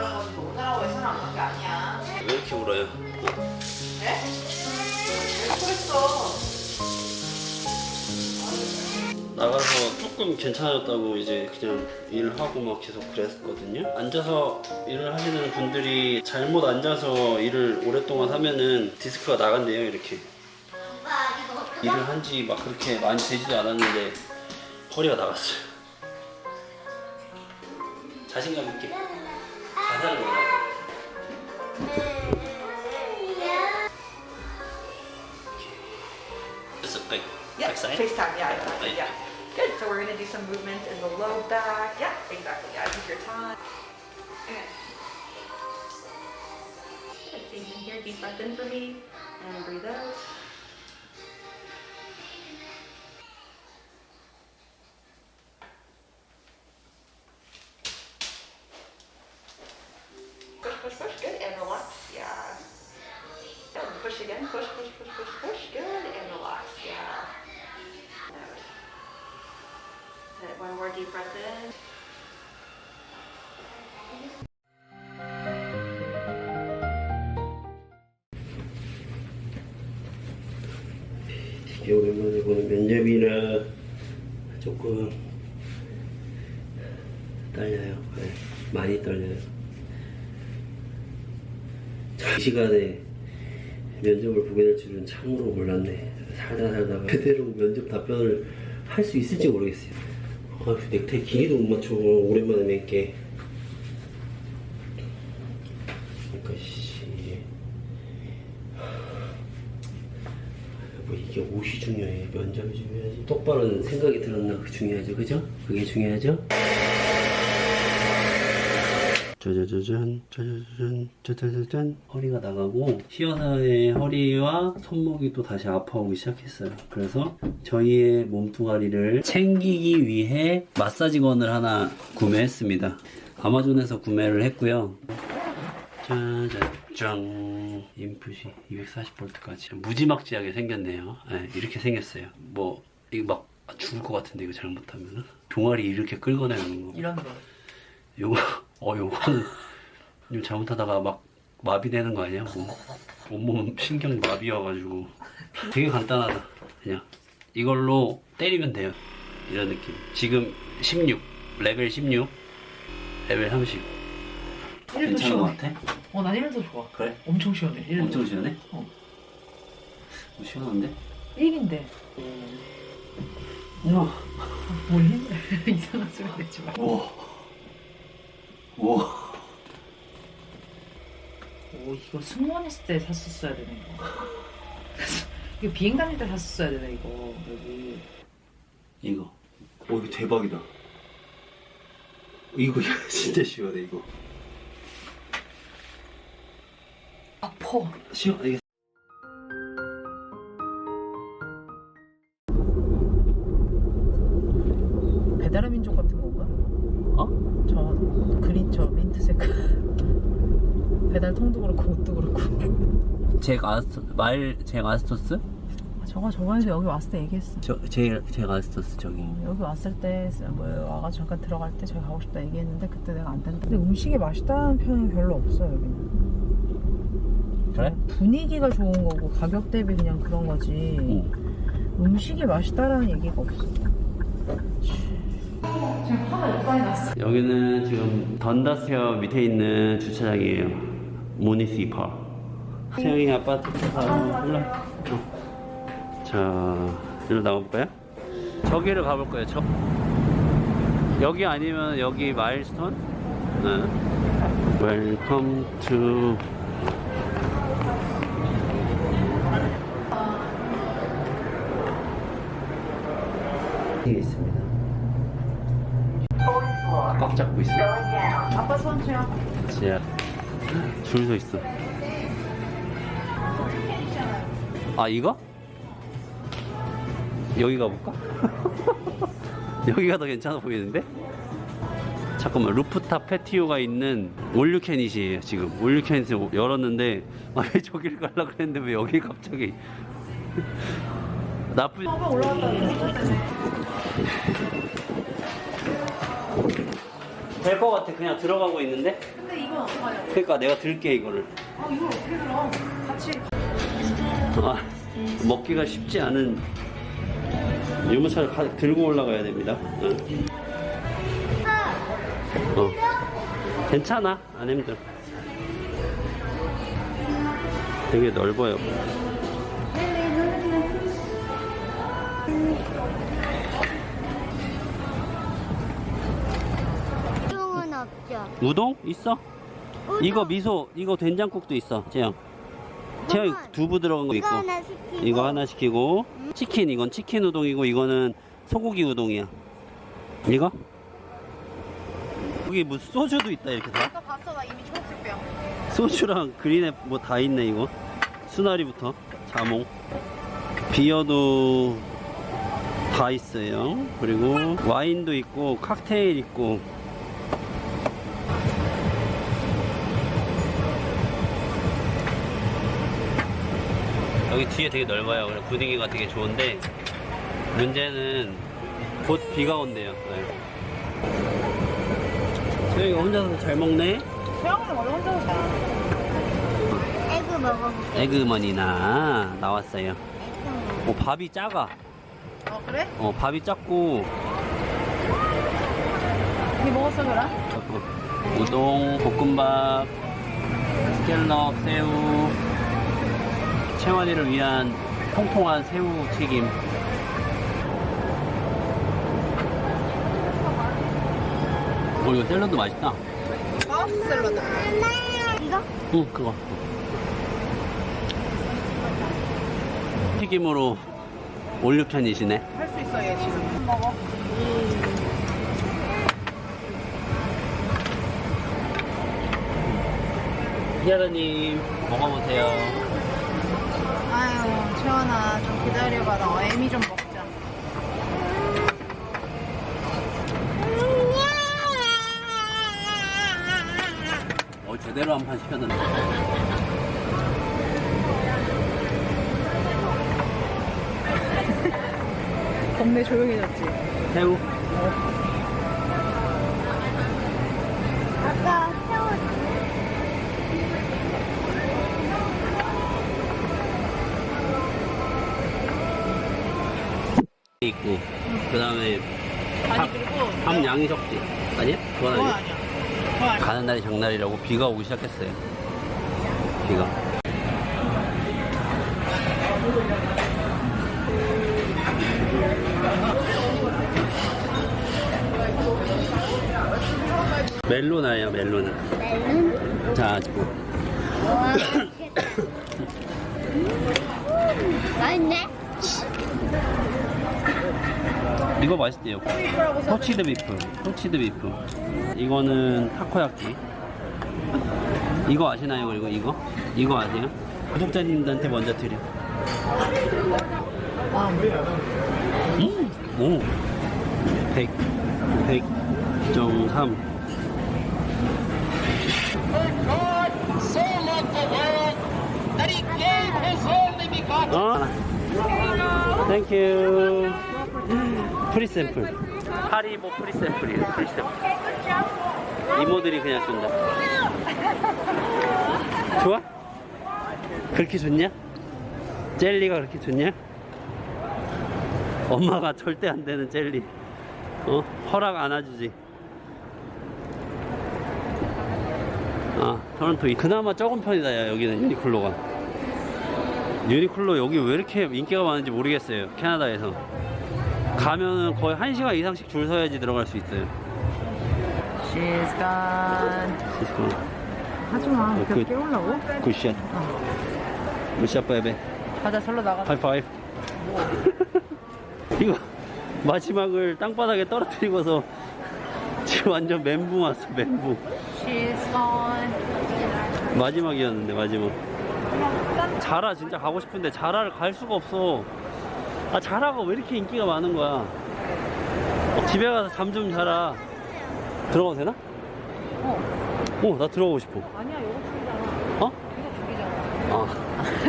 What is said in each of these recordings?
나가는 거지 너 오느라고 해서는 안 간 게 아니야. 왜 이렇게 울어요? 네? 왜 그랬어? 나가서 조금 괜찮아졌다고 이제 그냥 일을 하고 막 계속 그랬거든요. 앉아서 일을 하시는 분들이 잘못 앉아서 일을 오랫동안 하면은 디스크가 나간대요. 이렇게 일을 한 지 막 그렇게 많이 되지도 않았는데 허리가 나갔어요. 자신감 있게 가사를 몰라요. Yeah, FaceTime, yeah. Good, so we're gonna do some movements in the low back. Yeah, exactly, yeah, take your time. Okay. Good, so you can hear, deep breath in for me, and breathe out. Push, good, and relax, yeah. Good, push again, push, good, and relax, yeah. Good, one more deep breath in. 되게 오랜만에 보는 면접이라 조금 떨려요. 네, 많이 떨려요. 이 시간에 면접을 보게 될 줄은 참으로 몰랐네. 살다가 그대로 면접 답변을 할 수 있을지 모르겠어요. 넥타이 길이도 못 맞춰. 오랜만에 맺게. 그러니까 뭐 이게 옷이 중요해, 면접이 중요하지, 똑바로 생각이 들었나 그게 중요하죠. 그죠? 그게 중요하죠. 짜자자잔 짜자자잔 짜자자잔. 허리가 나가고 시어사의 허리와 손목이 또 다시 아파오기 시작했어요. 그래서 저희의 몸뚱아리를 챙기기 위해 마사지건을 하나 구매했습니다. 아마존에서 구매를 했고요. 짜자잔. 인풋이 240V까지 무지막지하게 생겼네요. 네, 이렇게 생겼어요. 뭐 이거 막 죽을 것 같은데 이거 잘못하면 종아리 이렇게 끌어내는 거. 이런 거. 요거는 좀 잘못하다가 막 마비되는 거 아니야? 뭐 온몸 신경 마비여가지고. 되게 간단하다. 그냥 이걸로 때리면 돼요. 이런 느낌. 지금 16 레벨 16 레벨 30 괜찮은 것 같아? 난 1도 좋아. 그래? 엄청 시원해. 1도. 엄청 시원해? 어. 시원한데? 1인데. 우와. 뭘 힘들어. 이상한 소리 내지 마. 우와. 오, 이거 승무원했을 때 샀었어야 되네, 이거. 이거 비행 다닐 때 샀었어야 되네, 이거. 여기. 이거. 이거 대박이다. 이거 진짜 시원해, 이거. 아파. 시원해. 배달의 민족 같은 건가? 어? 저 민트색. 배달 통도 그렇고, 옷도 그렇고. 잭 아스토스? 저번에도 여기 왔을 때 얘기했어. 잭 아스토스 저기. 여기 왔을 때, 와가지고 잠깐 들어갈 때 저기 가고 싶다 얘기했는데, 그때 내가 안 된다. 근데 음식이 맛있다는 편이 별로 없어, 여기는. 그래? 분위기가 좋은 거고 가격 대비 그냥 그런 거지. 음식이 맛있다라는 얘기가 없어. 지금 화가 몇 방이 났어. 여기는 지금 던다스퀘어 밑에 있는 주차장이에요. 무니시펄. 태영이 아파트 가서 올라. 자, 일로 나가볼까요? 저기를 가볼 거예요. 여기 아니면 여기 마일스톤? 네. Welcome to 이게 있습니다. 꽉 잡고 있어. 아빠 손주야. 진짜 줄 서 있어. 아, 이거? 여기 가볼까? 여기가 더 괜찮아 보이는데? 잠깐만, 루프탑 패티오가 있는 올유캐닛이에요. 지금 올유캐닛을 열었는데 왜 저기를 가려고 그랬는데 왜 여기 갑자기. 나쁘지. 올라왔다. 될 것 같아. 그냥 들어가고 있는데. 근데 이거 그러니까 내가 들게 이거를. 이걸 어떻게 들어? 같이. 먹기가 쉽지 않은 유모차를 들고 올라가야 됩니다. 괜찮아, 안 힘들어. 되게 넓어요. 우동은 없죠. 우동 있어? 우동. 이거 미소, 이거 된장국도 있어. 재영. 재영 두부 들어간 거 있고. 이거 하나 시키고. 이거 하나 시키고. 치킨, 이건 치킨 우동이고 이거는 소고기 우동이야. 이거? 여기 무슨 소주도 있다 이렇게 다. 아까 봤어, 나 이미 초록색 병. 소주랑 그린앱 뭐 다 있네 이거. 수나리부터 자몽. 비어도 다 있어요. 그리고 와인도 있고 칵테일 있고. 여기 뒤에 되게 넓어요. 그래서 분위기가 되게 좋은데 문제는 곧 비가 온대요. 소영이가 혼자서 잘 먹네. 소영이는 원래 혼자서 잘. 에그 먹어볼게. 에그머니나 나왔어요. 밥이 작아. 그래? 밥이 작고 니 먹었어, 그럼? 우동, 볶음밥, 스캘럽, 새우, 채원이를 위한 통통한 새우 튀김. 이거 샐러드 맛있다. 마우스 샐러드. 이거? 응, 그거. 튀김으로 올류편이시네. 할 수 있어, 얘 지금. 먹어. 희아라님, 먹어보세요. 아유, 채원아, 좀 기다려봐. 나 애미 좀 먹자. 제대로 한 판 시켰는데. 겁내 조용해졌지? 새우. 아까 새우. 있고, 그 다음에 아니, 그리고. 함양석지. 아니야? 그건 그건 아니야. 아니야. 그건 아니야. 가는 날이 장날이라고 비가 오기 시작했어요. 비가. 멜로나예요, 멜로나. 멜론? 자, 뭐. 와, 맛있네? 이거 맛있대요. 토치드 비프. 토치드 비프. 이거는 타코야끼. 이거 아시나요? 그리고 이거? 이거 아세요? 구독자님들한테 먼저 드려. 오. 100.3. 땡큐. 프리샘플. 하리보 프리샘플이에요. 프리샘플. 이모들이 그냥 준다. 좋아? 그렇게 좋냐? 젤리가 그렇게 좋냐? 엄마가 절대 안 되는 젤리. 허락 안 해주지. 토론토. 그나마 적은 편이다, 야, 여기는 유니클로가. 유니클로 여기 왜 이렇게 인기가 많은지 모르겠어요. 캐나다에서. 가면은 거의 1시간 이상씩 줄 서야지 들어갈 수 있어요. She's gone. 하지마, 그- 계속 깨우려고? 굿샷. 굿샷 베베. 가자, 절로 나가. 하이파이브. 이거 마지막을 땅바닥에 떨어뜨리고서 지금 완전 멘붕 왔어, 멘붕. She's gone. 마지막이었는데, 마지막. 자라 진짜 가고 싶은데 자라를 갈 수가 없어. 자라가 왜 이렇게 인기가 많은 거야? 집에 가서 잠 좀 자라. 들어가도 되나? 나 들어가고 싶어. 아니야, 이거 죽이잖아. 어? 이거 죽이잖아.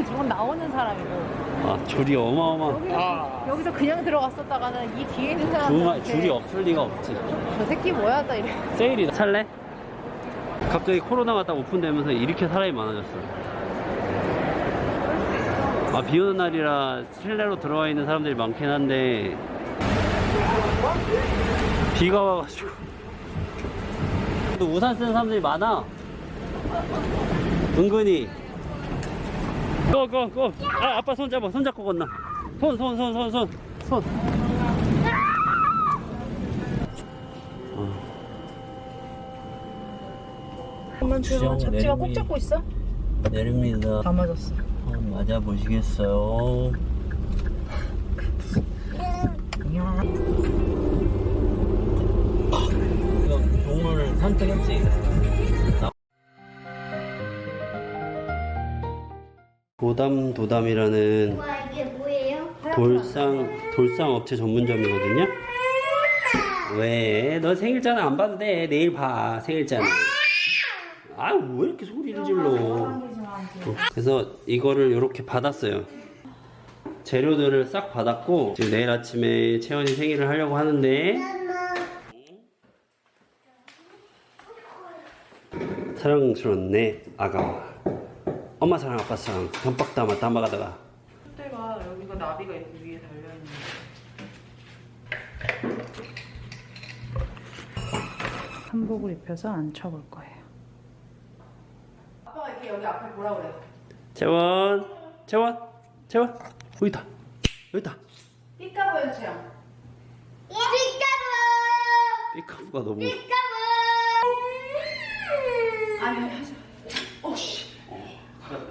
저건 나오는 사람이고. 줄이 어마어마. 여기서 그냥 들어갔었다가는 이 뒤에 있는 사람한테 줄이 없을 리가 없지. 저 새끼 뭐야? 딱 이래. 세일이다. 살래? 갑자기 코로나가 딱 오픈되면서 이렇게 사람이 많아졌어. 아, 비 오는 날이라 실내로 들어와 있는 사람들이 많긴 한데 비가 와가지고 또 우산 쓰는 사람들이 많아. 은근히. 고. 아, 아빠 손 잡아. 손 잡고 건너. 손. 잠깐만 주영, 잡지가 꼭 내림이. 잡고 있어? 내립니다. 다 맞았어. 맞아 보시겠어요? 이거 동물 선택했지? 도담이라는 와, 이게 뭐예요? 돌상 업체 전문점이거든요. 왜? 너 생일자는 안 봐도 돼. 내일 봐. 생일자는. 아, 왜 이렇게 소리를 질러? 그래서 이거를 이렇게 받았어요. 재료들을 싹 받았고 지금 내일 아침에 채원이 생일을 하려고 하는데 사랑스럽네 아가와. 엄마 사랑 아빠 사랑 깜빡 담아가다가 그때가 여기가 나비가 위에 달려있는 한복을 입혀서 앉혀볼 거예요. 아빠가 이렇게 여기 앞에 보라 그래. 채원 여기 있다 삐까 보여주세요. 삐카부가 너무 아니 하자. 오씨.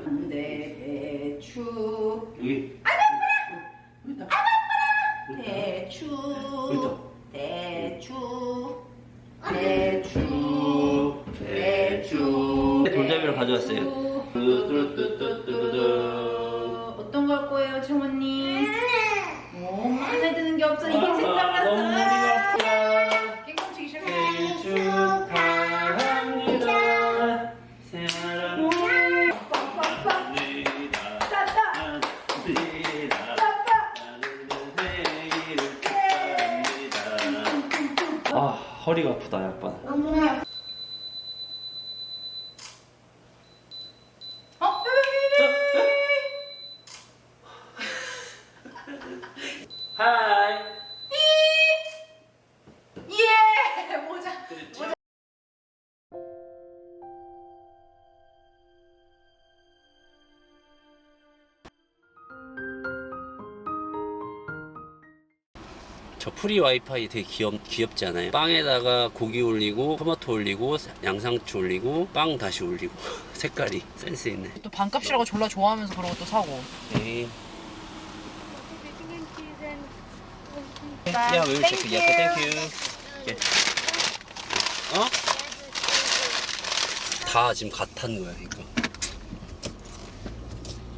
안돼 배추. 여기 배추 돌잡이를 가져왔어요. 어떤 거 할 거예요, 청원님? 마음에 드는 게 없어. 이게 너무 생각났어. 머리가 아프다. 깨끗이 시작해. 생일 축하합니다. 아, 허리가 아프다, 아빠. 엄마. 하이. 예! 모자. 저 프리 와이파이 되게 귀엽지 않아요? 빵에다가 고기 올리고 토마토 올리고 양상추 올리고 빵 다시 올리고 색깔이 센스 있네. 또 반값이라고 졸라 좋아하면서 그런 것도 사고. 에이. 야, 왜 이렇게 땡큐. 예. 어? 다 지금 갓 탄 거야, 이거.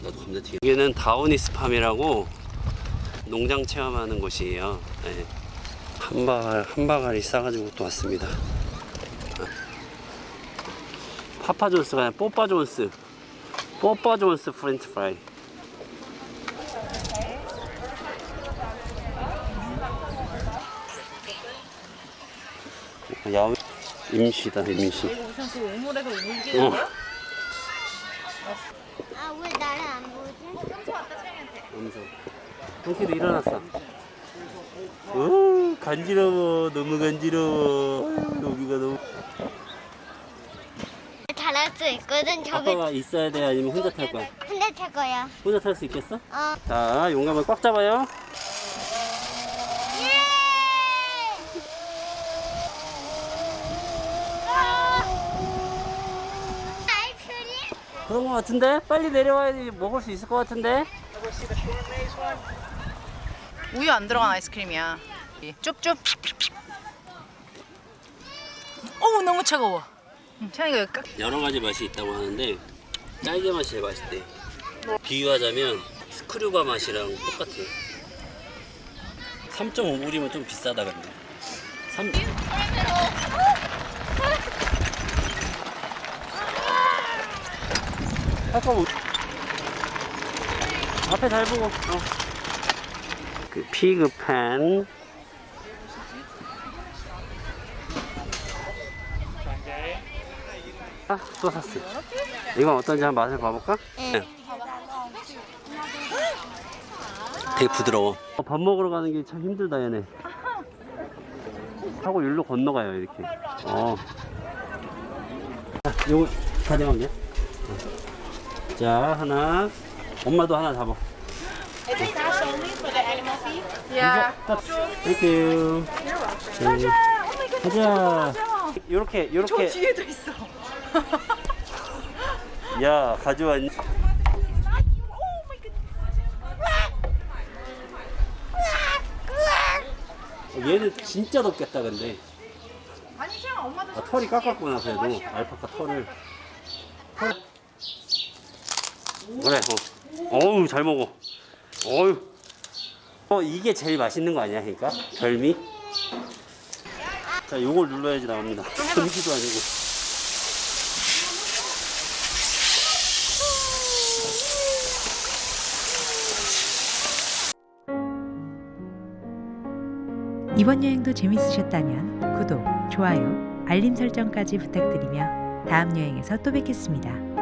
나도 감자튀김. 여기는 다우니스팜이라고 농장 체험하는 곳이에요. 네. 한 바가리 싸가지고 또 왔습니다. 파파존스가 아니라 뽀빠존스 프렌치 프라이. 야외 임시다, 임시. 오션스 우물에서 울기는 거야? 아, 왜 나를 안 보지? 음성. 형씨도 일어났어. 오, 간지러워. 너무 간지러워. 여기가 너무. 잘할 수 있거든. 저기 아빠가 있어야 돼? 아니면 혼자 탈 거야? 혼자 탈 거야. 혼자 탈 수 있겠어? 어. 자, 용감을 꽉 잡아요. 예! 아이스크림? 그런 거 같은데? 빨리 내려와야지 먹을 수 있을 것 같은데? 우유 안 들어간 아이스크림이야. 쭉. 어우 너무 차가워. 찬이가 여기 깍. 여러 가지 맛이 있다고 하는데 딸기 맛이 제일 맛있대. 비유하자면 스크류바 맛이랑 똑같아. 3.5불이면 좀 비싸다 근데. 3... 잠깐만. 앞에 잘 보고. 그 피그팬. 아, 또 샀어. 이건 어떤지 한번 맛을 봐볼까? 응. 되게 부드러워. 밥 먹으러 가는 게 참 힘들다 얘네. 하고 일로 건너가요 이렇게. 자, 요거 가져간 게. 자, 하나. 엄마도 하나 잡아. Yeah. 땡큐. 가자. 요렇게 요렇게. 뒤에도 있어. 야, 가져왔니? 얘는 진짜 덥겠다 근데. 아니 그냥 엄마도 아, 털이 깎았구나 그래도. 알파카 털을. 그래. 어우, 잘 먹어. 어휴. 이게 제일 맛있는 거 아니야 그러니까? 별미? 자, 요걸 눌러야지 나옵니다. 금기도 아니고. 이번 여행도 재밌으셨다면 구독, 좋아요, 알림 설정까지 부탁드리며 다음 여행에서 또 뵙겠습니다.